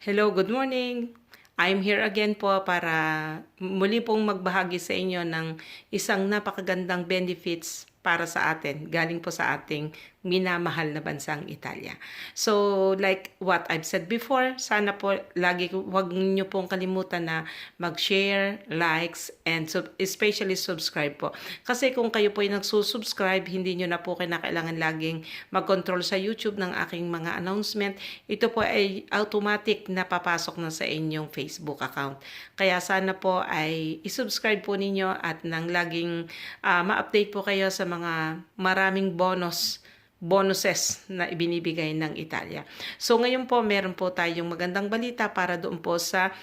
Hello, good morning. I'm here again po para muli pong magbahagi sa inyo ng isang napakagandang benefits para sa atin, galing po sa ating minamahal na bansang Italia. So, like what I've said before, sana po lagi wag niyo pong kalimutan na mag-share, likes, and especially subscribe po. Kasi kung kayo po ay nagsusubscribe, hindi niyo na po kinakailangan laging mag-control sa YouTube ng aking mga announcement. Ito po ay automatic na papasok na sa inyong Facebook account. Kaya sana po ay isubscribe po ninyo at nang laging ma-update po kayo sa mga maraming bonuses na ibinibigay ng Italia. So ngayon po meron po tayong magandang balita para doon po sa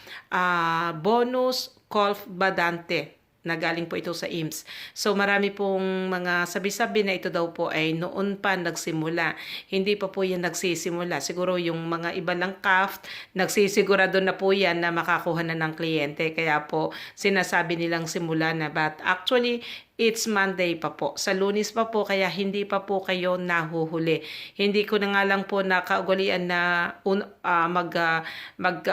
bonus Golf Badante na galing po ito sa IMSS. So marami pong mga sabi-sabi na ito daw po ay noon pa nagsimula. Hindi pa po yan nagsisimula. Siguro yung mga iba lang CAF, nagsisigurado na po yan na makakuha na ng kliyente. Kaya po sinasabi nilang simula na. But actually, it's Monday pa po. Sa Lunes pa po, kaya hindi pa po kayo nahuhuli. Hindi ko na nga lang po nakaugalian na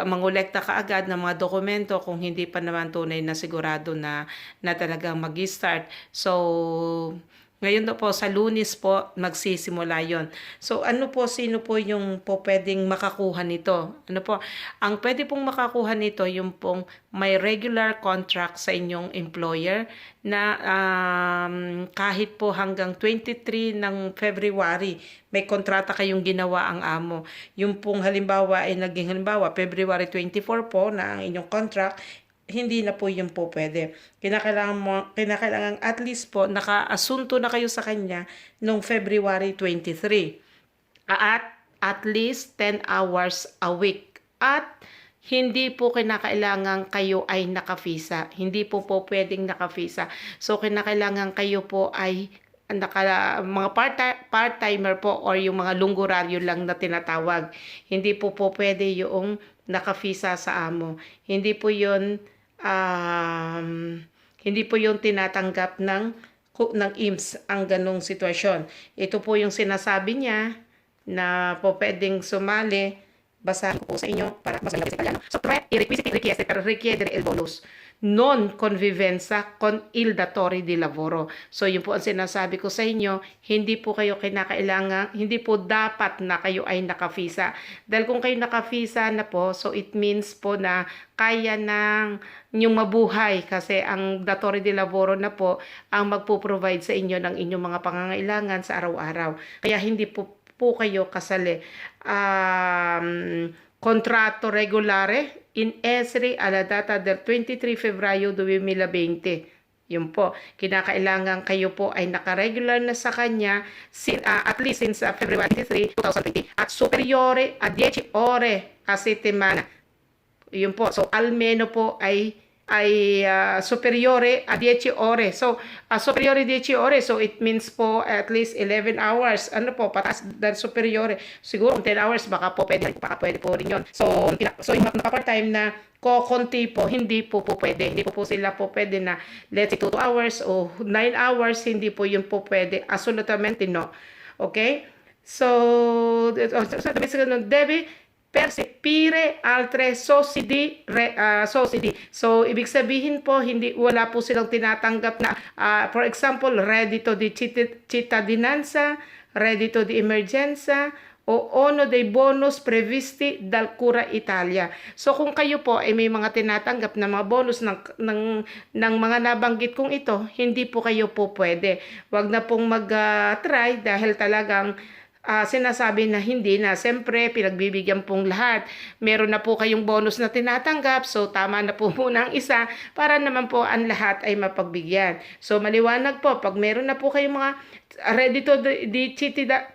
mangolekta ka agad ng mga dokumento kung hindi pa naman tunay na sigurado na talagang mag-start. So, ngayon po sa Lunes po magsisimula yon. So sino po yung po pwedeng makakuha nito? Ang pwede pong makakuha nito yung pong may regular contract sa inyong employer na kahit po hanggang 23 ng February may kontrata kayong ginawa ang amo. Yung pong halimbawa ay naging February 24 po na ang inyong contract, hindi na po yun po pwede. Kinakailangan at least po nakaasunto na kayo sa kanya noong February 23. At least 10 hours a week. At hindi po kinakailangan kayo ay nakavisa. Hindi po pwedeng nakavisa. So kinakailangan kayo po ay mga part-timer po or yung mga lungguraryo lang na tinatawag. Hindi po pwede yung nakavisa sa amo. Hindi po yun tinatanggap ng IMSS ang ganong sitwasyon. Ito po yung sinasabi niya na po pwedeng sumali. Basahin ko po sa inyo para mas malaki sa Italiano. So, i requisiti richieste per richiedere il bonus non convivenza con il datore di lavoro. So, yun po ang sinasabi ko sa inyo, hindi po dapat na kayo ay nakavisa. Dahil kung kayo nakavisa na po, so it means po na kaya ng inyong mabuhay kasi ang datore di lavoro na po ang magpo-provide sa inyo ng inyong mga pangangailangan sa araw-araw. Kaya hindi po kayo kasali. Contratto regolare in essere alla data del 23 febbraio 2020. Yun po, kinakailangan kayo po ay nakaregular na sa kanya at least since February 23, 2020 at superiore a 10 ore a settimana. Yun po, so almeno po ay superiore a 10 ore. So, superiore 10 ore, so it means po at least 11 hours. Pataas dahil superiore. Siguro 10 hours, baka pwede po rin yun. So yung naka-part-time na konti po, hindi po pwede. Hindi po sila pwede na let's say 2 hours o 9 hours, hindi po yun po pwede. Absolutamente no. Okay? So, debe percepire altre sussidi. So, ibig sabihin po, wala po silang tinatanggap na, for example, reddito di cittadinanza, reddito di emergenza, o ono dei bonus previsti dal Cura Italia. So, kung kayo po ay may mga tinatanggap na mga bonus ng mga nabanggit kong ito, hindi po kayo po pwede. Wag na pong mag-try dahil talagang sinasabi na hindi na. Siyempre, pinagbibigyan pong lahat. Meron na po kayong bonus na tinatanggap, so tama na po muna ang isa para naman po ang lahat ay mapagbigyan. So, maliwanag po, pag meron na po kayong mga reddito di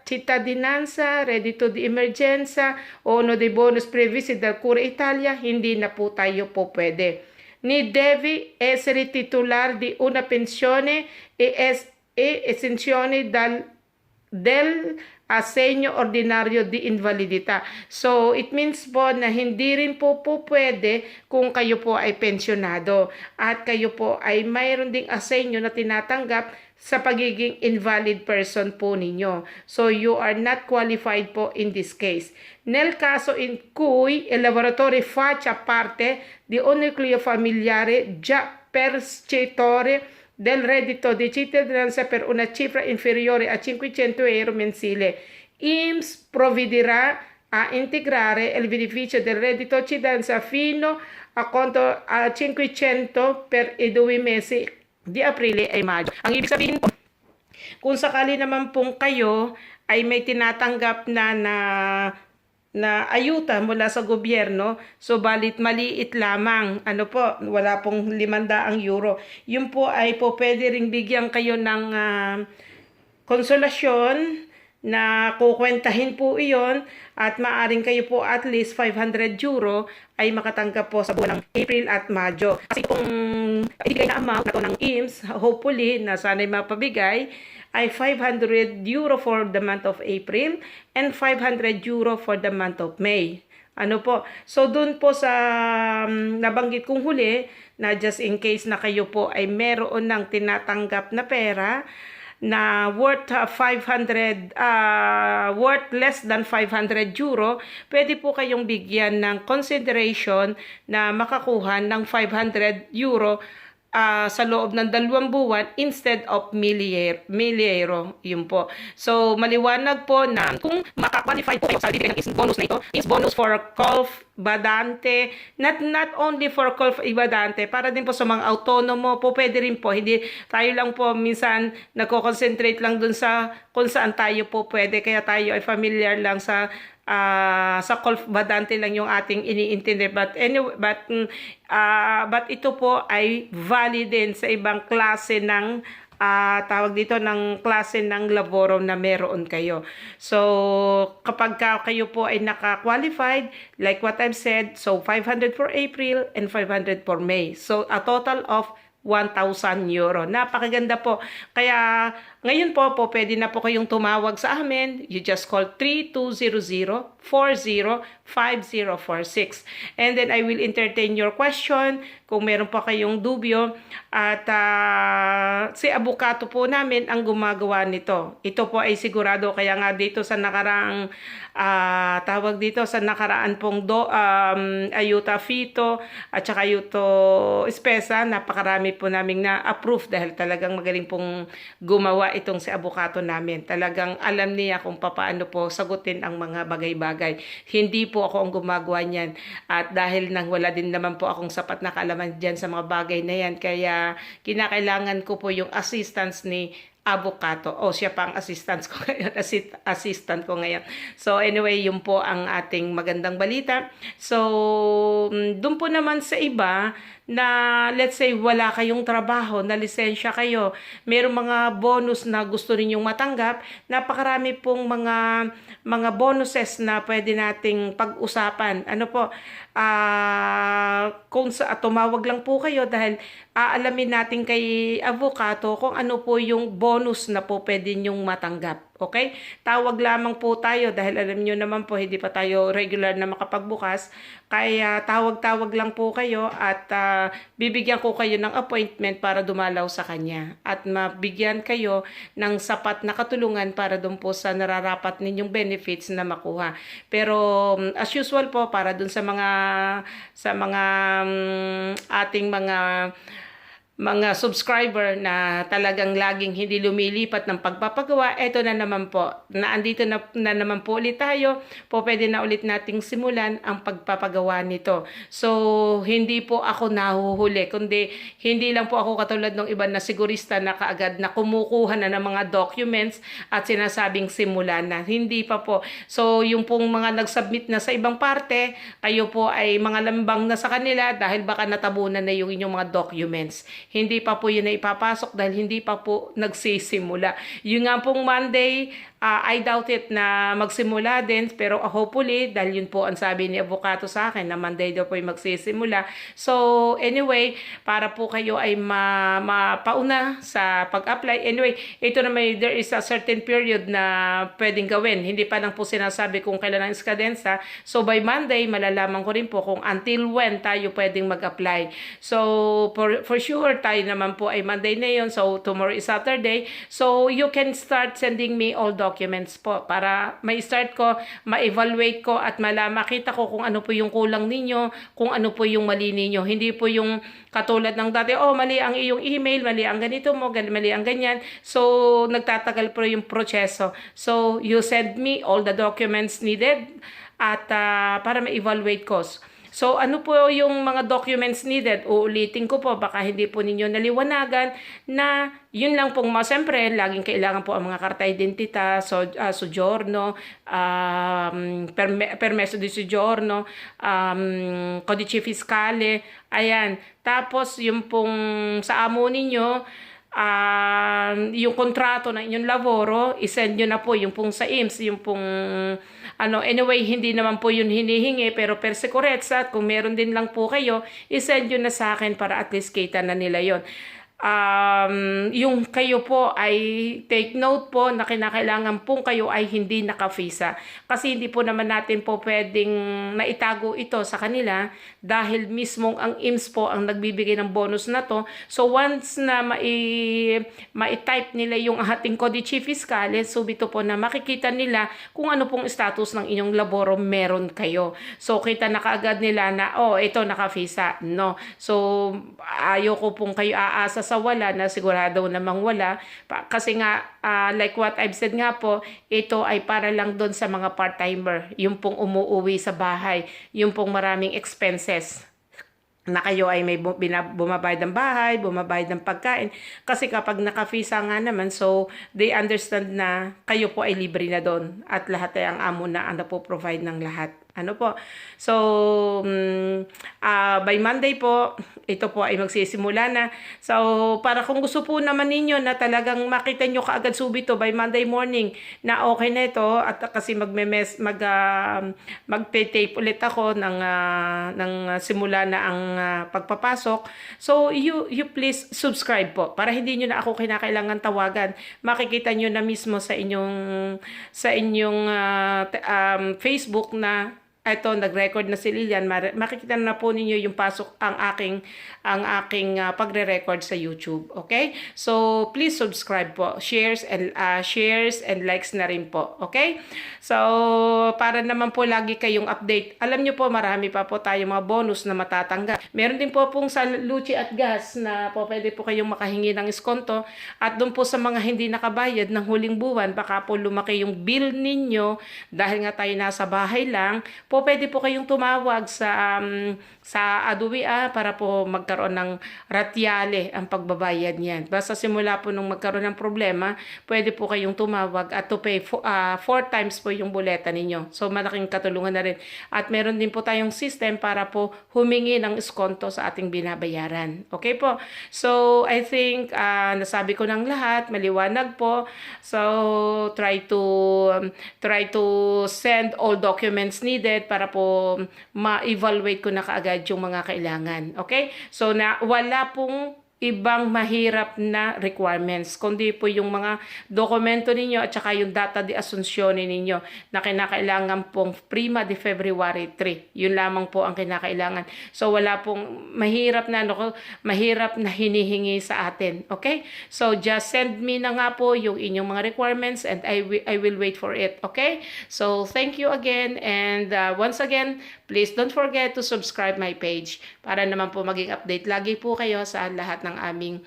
cittadinanza, reddito di emergenza, o ono di bonus previsti dal Cura Italia, hindi na po tayo po pwede. Ni devi essere titular di una pensione e esenzione del assegno ordinario di invalidità. So, it means po na hindi rin po pwede kung kayo po ay pensionado at kayo po ay mayroon ding assegno na tinatanggap sa pagiging invalid person po ninyo. So, you are not qualified po in this case. Nel caso in cui il lavoratore faccia parte di un nucleo familiare già percettore del reddito di cittadinanza per una cifra inferiore a 500 euro mensile, INPS provvederà a integrare il beneficio del reddito cittadinanza fino a conto a 500 per i 2 mesi di Aprile ay Mayo. Ang ibig sabihin po, kung sakali naman pong kayo ay may tinatanggap na ayuda mula sa gobyerno, so balit maliit lamang, ano po, wala pong 500 euro. Yun po ay po pwede ring bigyan kayo ng konsolasyon na kukwentahin po iyon at maaring kayo po at least 500 euro ay makatanggap po sa buwan ng April at Mayo. Kasi kung ibigay na amount na to ng INPS, hopefully na sana'y mapabigay, ay 500 euro for the month of April and 500 euro for the month of May. Ano po? So, dun po sa nabanggit kong huli, na just in case na kayo po ay meron ng tinatanggap na pera, na worth worth less than 500 euro, pwede po kayong bigyan ng consideration na makakuha ng 500 euro sa loob ng 2 buwan instead of miliero. Yun po. So, maliwanag po na kung makakwalify po kayo sa bibigyan ng bonus na ito, is bonus for golf badante, not only for golf ibadante, para din po sa mga autonomo po, pwede rin po. Hindi tayo lang po minsan nagko-concentrate lang dun sa kung saan tayo po pwede, kaya tayo ay familiar lang sa golf badante lang yung ating iniintindi, but anyway, but ito po ay valid din sa ibang klase ng tawag dito ng klase ng laboro na meron kayo. So, kapag kayo po ay naka-qualified, like what I've said, so 500 for April and 500 for May. So, a total of 1,000 euro. Napakaganda po. Kaya, ngayon po, pwede na po kayong tumawag sa amin. You just call 3200-405046. And then, I will entertain your question kung meron pa kayong dubyo. At si Abukato po namin ang gumagawa nito. Ito po ay sigurado. Kaya nga dito sa nakaraang tawag dito sa nakaraan pong Ayuta Fito at saka Ayuto Espesa, napakarami po naming na-approve dahil talagang magaling pong gumawa itong si Abukato namin. Talagang alam niya kung paano po sagutin ang mga bagay-bagay. Hindi po ako ang gumagawa niyan. At dahil nang wala din naman po akong sapat na kaalaman dyan sa mga bagay na yan, kaya kinakailangan ko po yung assistance ni Abukato. Siya pa ang assistant ko ngayon. Assistant ko ngayon. So, anyway, yun po ang ating magandang balita. So, dun po naman sa iba na let's say wala kayong trabaho, na lisensya kayo, mayroong mga bonus na gusto ninyong matanggap, napakarami pong mga bonuses na pwede nating pag-usapan. Ano po, kung tumawag lang po kayo dahil aalamin natin kay Abukato kung ano po yung bonus na po pwede nyong matanggap. Okay? Tawag lamang po tayo dahil alam nyo naman po hindi pa tayo regular na makapagbukas. Kaya tawag-tawag lang po kayo at bibigyan ko kayo ng appointment para dumalaw sa kanya. At mabigyan kayo ng sapat na katulungan para dun po sa nararapat ninyong benefits na makuha. Pero as usual po, para dun sa mga ating mga subscriber na talagang laging hindi lumilipat ng pagpapagawa, eto na naman po, naandito na naman po ulit tayo, pwede na ulit nating simulan ang pagpapagawa nito. So, hindi po ako nahuhuli, kundi hindi lang po ako katulad ng iba na sigurista na kaagad na kumukuha na ng mga documents at sinasabing simulan na. Hindi pa po. So, yung pong mga nag-submit na sa ibang parte, kayo po ay mga lambang na sa kanila dahil baka natabunan na yung inyong mga documents. Hindi pa po yun na ipapasok dahil hindi pa po nagsisimula. Yung nga pong Monday, I doubt it na magsimula din, pero hopefully, dahil yun po ang sabi ni Abukato sa akin, na Monday daw po ay magsisimula. So, anyway, para po kayo ay mapauna sa pag-apply. Anyway, ito na there is a certain period na pwedeng gawin. Hindi pa lang po sinasabi kung kailan ang iskadensa. So, by Monday, malalaman ko rin po kung until when tayo pwedeng mag-apply. So, for sure, tayo naman po ay Monday na yun. So, tomorrow is Saturday. So, you can start sending me all documents po para ma-start ko, ma-evaluate ko at makita ko kung ano po yung kulang ninyo, kung ano po yung mali ninyo. Hindi po yung katulad ng dati, oh, mali ang iyong email, mali ang ganito mo, mali ang ganyan. So, nagtatagal po yung proseso. So, you send me all the documents needed at para ma-evaluate ko. So, ano po yung mga documents needed? Uulitin ko po, baka hindi po ninyo naliwanagan na yun lang pong siyempre, laging kailangan po ang mga karta identita, soggiorno, permesso di soggiorno, codice fiscale, ayan. Tapos, yung pong sa amo ninyo, yung kontrato ng inyong laboro, isend nyo na po yung pong sa IMSS, yung pong anyway, hindi naman po yun hinihingi, pero per securezza, kung meron din lang po kayo, isend nyo na sa akin para at least kita na nila yon. Yung kayo po ay take note po na kinakailangan pong kayo ay hindi naka-visa. Kasi hindi po naman natin po pwedeng naitago ito sa kanila dahil mismong ang IMSS po ang nagbibigay ng bonus na to. So once na ma-type nila yung ating codice fiscale, subito po na makikita nila kung ano pong status ng inyong laboro meron kayo. So kita na kaagad nila na, oh, ito naka-visa. No. So ayoko pong kayo aasa sa wala na sigurado namang wala kasi nga like what I've said nga po, ito ay para lang doon sa mga part-timer, yung pong umuuwi sa bahay, yung pong maraming expenses na kayo ay may bumabayad ng bahay, bumabayad ng pagkain. Kasi kapag naka-visa nga naman, so they understand na kayo po ay libre na doon at lahat ay ang amo na ang provide ng lahat. Ano po? So, by Monday po, ito po ay magsisimula na. So, para kung gusto po naman ninyo na talagang makita nyo kaagad subito by Monday morning na okay na ito at kasi mag-tape ulit ako ng simula na ang pagpapasok. So, you please subscribe po para hindi nyo na ako kinakailangan tawagan. Makikita nyo na mismo sa inyong Facebook na ito, nag-record na si Lilian. Makikita na po ninyo yung pasok ang aking pagre-record sa YouTube. Okay? So, please subscribe po. Shares and likes na rin po. Okay? So, para naman po lagi kayong update. Alam nyo po, marami pa po tayong mga bonus na matatanggap. Meron din po pong sa Luchi at Gas na po pwede po kayong makahingi ng iskonto. At doon po sa mga hindi nakabayad ng huling buwan, baka po lumaki yung bill ninyo dahil nga tayo nasa bahay lang, po pwede po kayong tumawag sa Aduwia para po magkaroon ng ratyale ang pagbabayad niyan. Basta simula po nung magkaroon ng problema, pwede po kayong tumawag at to pay 4 times po yung buleta ninyo. So malaking katulungan na rin. At meron din po tayong system para po humingi ng iskonto sa ating binabayaran. Okay po? So I think nasabi ko ng lahat, maliwanag po. So try to send all documents needed para po ma-evaluate ko na kaagad yung mga kailangan. Okay? So, wala pong ibang mahirap na requirements, kundi po yung mga dokumento ninyo at saka yung data de asunsione ninyo na kinakailangan pong prima de February 3. Yun lamang po ang kinakailangan. So, wala pong mahirap na hinihingi sa atin. Okay? So, just send me na nga po yung inyong mga requirements and I will wait for it. Okay? So, thank you again and once again, please don't forget to subscribe my page para naman po maging update lagi po kayo sa lahat ng aming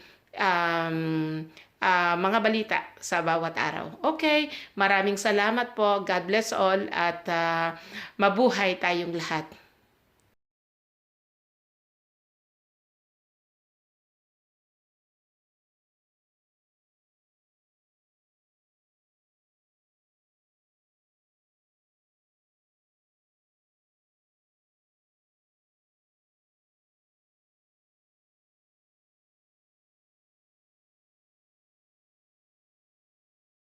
mga balita sa bawat araw. Okay, maraming salamat po. God bless all at mabuhay tayong lahat.